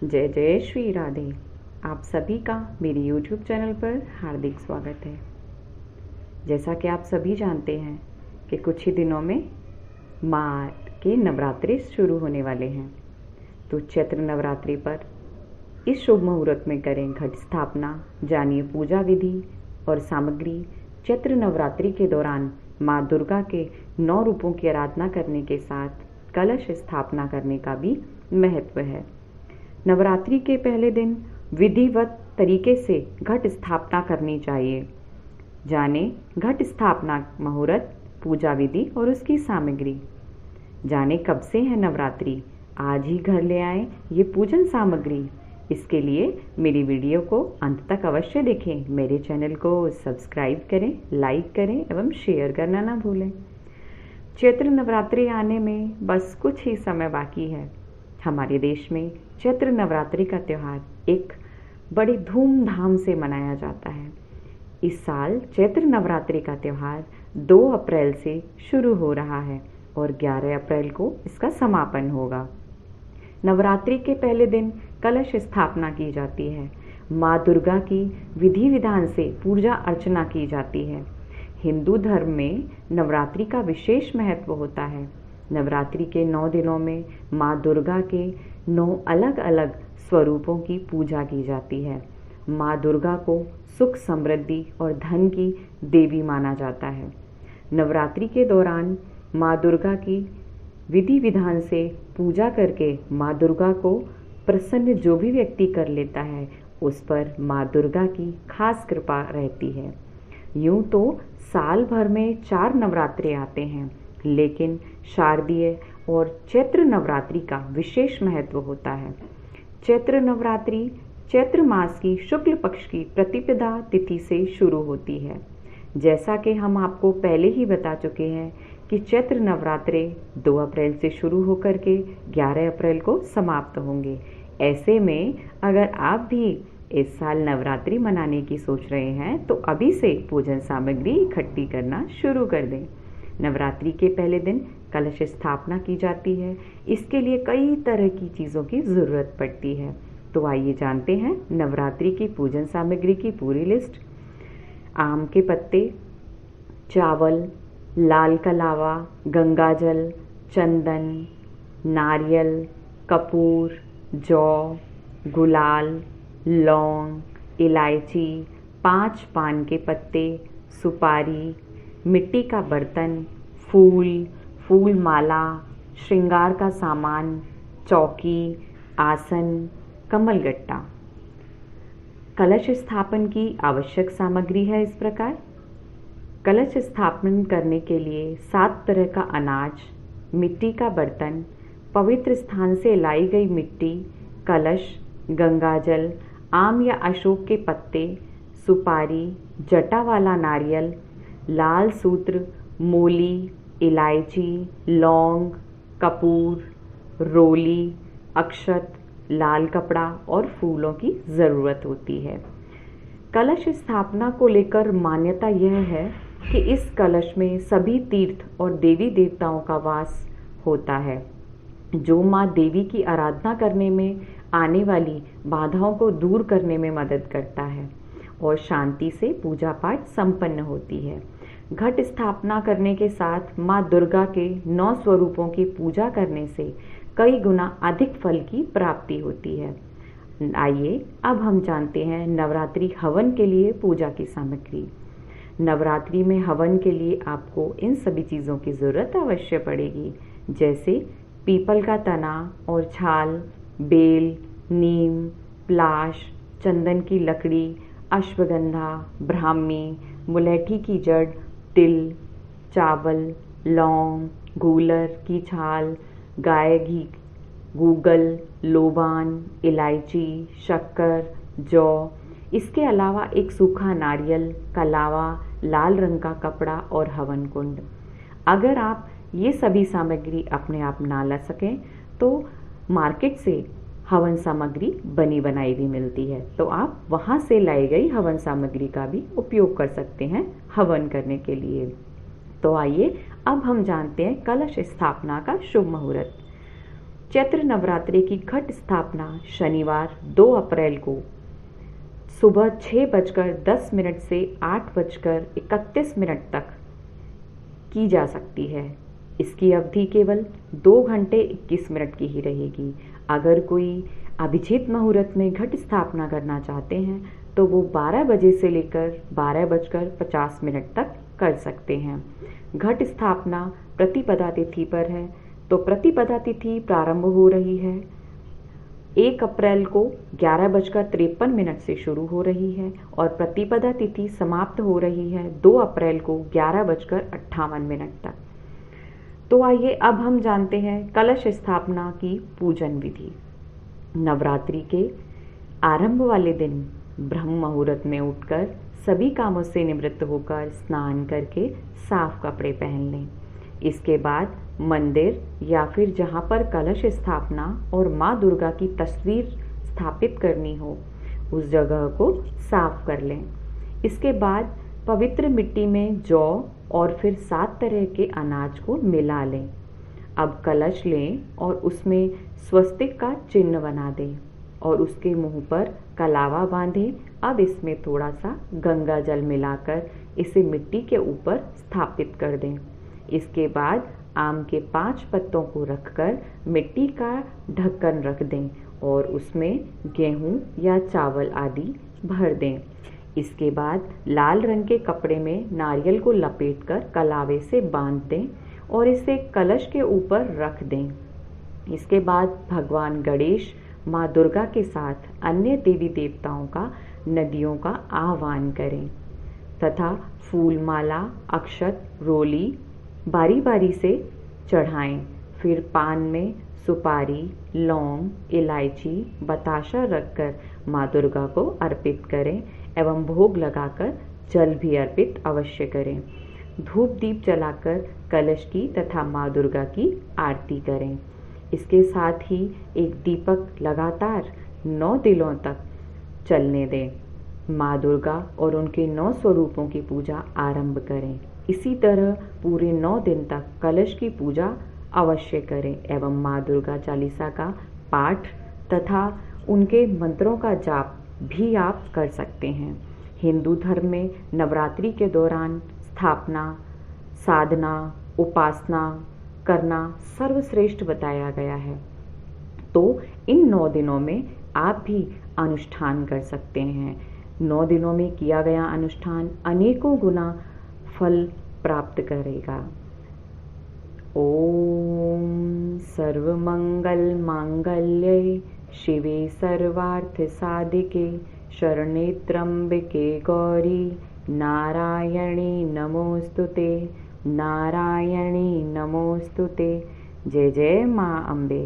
जय जय श्री राधे। आप सभी का मेरे YouTube चैनल पर हार्दिक स्वागत है। जैसा कि आप सभी जानते हैं कि कुछ ही दिनों में माँ के नवरात्रि शुरू होने वाले हैं, तो चैत्र नवरात्रि पर इस शुभ मुहूर्त में करें घट स्थापना। जानिए पूजा विधि और सामग्री। चैत्र नवरात्रि के दौरान माँ दुर्गा के 9 रूपों की आराधना करने के साथ कलश स्थापना करने का भी महत्व है। नवरात्रि के पहले दिन विधिवत तरीके से घट स्थापना करनी चाहिए। जाने घट स्थापना मुहूर्त, पूजा विधि और उसकी सामग्री। जाने कब से है नवरात्रि, आज ही घर ले आए ये पूजन सामग्री। इसके लिए मेरी वीडियो को अंत तक अवश्य देखें। मेरे चैनल को सब्सक्राइब करें, लाइक करें एवं शेयर करना ना भूलें। चैत्र नवरात्रि आने में बस कुछ ही समय बाकी है। हमारे देश में चैत्र नवरात्रि का त्यौहार एक बड़े धूमधाम से मनाया जाता है। इस साल चैत्र नवरात्रि का त्यौहार 2 अप्रैल से शुरू हो रहा है और 11 अप्रैल को इसका समापन होगा। नवरात्रि के पहले दिन कलश स्थापना की जाती है। माँ दुर्गा की विधि विधान से पूजा अर्चना की जाती है। हिंदू धर्म में नवरात्रि का विशेष महत्व होता है। नवरात्रि के 9 दिनों में माँ दुर्गा के 9 अलग अलग स्वरूपों की पूजा की जाती है। माँ दुर्गा को सुख, समृद्धि और धन की देवी माना जाता है। नवरात्रि के दौरान माँ दुर्गा की विधि विधान से पूजा करके माँ दुर्गा को प्रसन्न जो भी व्यक्ति कर लेता है, उस पर माँ दुर्गा की खास कृपा रहती है। यूँ तो साल भर में 4 नवरात्रे आते हैं, लेकिन शारदीय और चैत्र नवरात्रि का विशेष महत्व होता है। चैत्र नवरात्रि चैत्र मास की शुक्ल पक्ष की प्रतिपदा तिथि से शुरू होती है। जैसा कि हम आपको पहले ही बता चुके हैं कि चैत्र नवरात्रे 2 अप्रैल से शुरू होकर के 11 अप्रैल को समाप्त होंगे। ऐसे में अगर आप भी इस साल नवरात्रि मनाने की सोच रहे हैं तो अभी से पूजन सामग्री इकट्ठी करना शुरू कर दें। नवरात्रि के पहले दिन कलश स्थापना की जाती है। इसके लिए कई तरह की चीज़ों की ज़रूरत पड़ती है। तो आइए जानते हैं नवरात्रि की पूजन सामग्री की पूरी लिस्ट। आम के पत्ते, चावल, लाल कलावा, गंगाजल, चंदन, नारियल, कपूर, जौ, गुलाल, लौंग, इलायची, 5 पान के पत्ते, सुपारी, मिट्टी का बर्तन, फूल माला, श्रृंगार का सामान, चौकी, आसन, कमलगट्टा। कलश स्थापन की आवश्यक सामग्री है इस प्रकार। कलश स्थापन करने के लिए 7 तरह का अनाज, मिट्टी का बर्तन, पवित्र स्थान से लाई गई मिट्टी, कलश, गंगाजल, आम या अशोक के पत्ते, सुपारी, जटा वाला नारियल, लाल सूत्र, मूली, इलायची, लौंग, कपूर, रोली, अक्षत, लाल कपड़ा और फूलों की ज़रूरत होती है। कलश स्थापना को लेकर मान्यता यह है कि इस कलश में सभी तीर्थ और देवी देवताओं का वास होता है, जो माँ देवी की आराधना करने में आने वाली बाधाओं को दूर करने में मदद करता है और शांति से पूजा पाठ संपन्न होती है। घट स्थापना करने के साथ माँ दुर्गा के 9 स्वरूपों की पूजा करने से कई गुना अधिक फल की प्राप्ति होती है। आइए अब हम जानते हैं नवरात्रि हवन के लिए पूजा की सामग्री। नवरात्रि में हवन के लिए आपको इन सभी चीज़ों की ज़रूरत अवश्य पड़ेगी, जैसे पीपल का तना और छाल, बेल, नीम, प्लाश, चंदन की लकड़ी, अश्वगंधा, ब्राह्मी, मुलैठी की जड़, तिल, चावल, लौंग, गूलर की छाल, गाय घी, गूगल, लोबान, इलायची, शक्कर, जौ। इसके अलावा एक सूखा नारियल, कलावा, लाल रंग का कपड़ा और हवन कुंड। अगर आप ये सभी सामग्री अपने आप ना ला सकें तो मार्केट से हवन सामग्री बनी बनाई भी मिलती है, तो आप वहाँ से लाई गई हवन सामग्री का भी उपयोग कर सकते हैं हवन करने के लिए। तो आइए अब हम जानते हैं कलश स्थापना का शुभ मुहूर्त। चैत्र नवरात्रि की घट स्थापना शनिवार 2 अप्रैल को सुबह 6:10 से 8:31 तक की जा सकती है। इसकी अवधि केवल 2 घंटे 21 मिनट की ही रहेगी। अगर कोई अभिजीत मुहूर्त में घट स्थापना करना चाहते हैं तो वो 12 बजे से लेकर 12:50 तक कर सकते हैं। घट स्थापना प्रतिपदा तिथि पर है, तो प्रतिपदा तिथि प्रारंभ हो रही है 1 अप्रैल को 11:53 से शुरू हो रही है और प्रतिपदा तिथि समाप्त हो रही है 2 अप्रैल को 11:58 तक। तो आइए अब हम जानते हैं कलश स्थापना की पूजन विधि। नवरात्रि के आरंभ वाले दिन ब्रह्म मुहूर्त में उठकर सभी कामों से निवृत्त होकर स्नान करके साफ कपड़े पहन लें। इसके बाद मंदिर या फिर जहाँ पर कलश स्थापना और माँ दुर्गा की तस्वीर स्थापित करनी हो उस जगह को साफ कर लें। इसके बाद पवित्र मिट्टी में जौ और फिर 7 तरह के अनाज को मिला लें। अब कलश लें और उसमें स्वस्तिक का चिन्ह बना दें और उसके मुंह पर कलावा बांधें। अब इसमें थोड़ा सा गंगा जल मिलाकर इसे मिट्टी के ऊपर स्थापित कर दें। इसके बाद आम के 5 पत्तों को रखकर मिट्टी का ढक्कन रख दें और उसमें गेहूं या चावल आदि भर दें। इसके बाद लाल रंग के कपड़े में नारियल को लपेटकर कलावे से बांध दें और इसे कलश के ऊपर रख दें। इसके बाद भगवान गणेश, माँ दुर्गा के साथ अन्य देवी देवताओं का नदियों का आह्वान करें तथा फूल माला, अक्षत, रोली बारी बारी से चढ़ाएं। फिर पान में सुपारी, लौंग, इलायची, बताशा रखकर माँ दुर्गा को अर्पित करें एवं भोग लगाकर जल भी अर्पित अवश्य करें। धूप दीप जलाकर कलश की तथा माँ दुर्गा की आरती करें। इसके साथ ही एक दीपक लगातार 9 दिनों तक चलने दें। माँ दुर्गा और उनके 9 स्वरूपों की पूजा आरंभ करें। इसी तरह पूरे 9 दिन तक कलश की पूजा अवश्य करें एवं माँ दुर्गा चालीसा का पाठ तथा उनके मंत्रों का जाप भी आप कर सकते हैं। हिंदू धर्म में नवरात्रि के दौरान स्थापना, साधना, उपासना करना सर्वश्रेष्ठ बताया गया है। तो इन 9 दिनों में आप भी अनुष्ठान कर सकते हैं। 9 दिनों में किया गया अनुष्ठान अनेकों गुना फल प्राप्त करेगा। ओम सर्वमंगल मांगल्ये शिवे सर्वार्थ साधिके शरणे त्र्यंबके गौरी नारायणी नमोस्तुते, नारायणी नमोस्तुते। जय जय माँ अम्बे।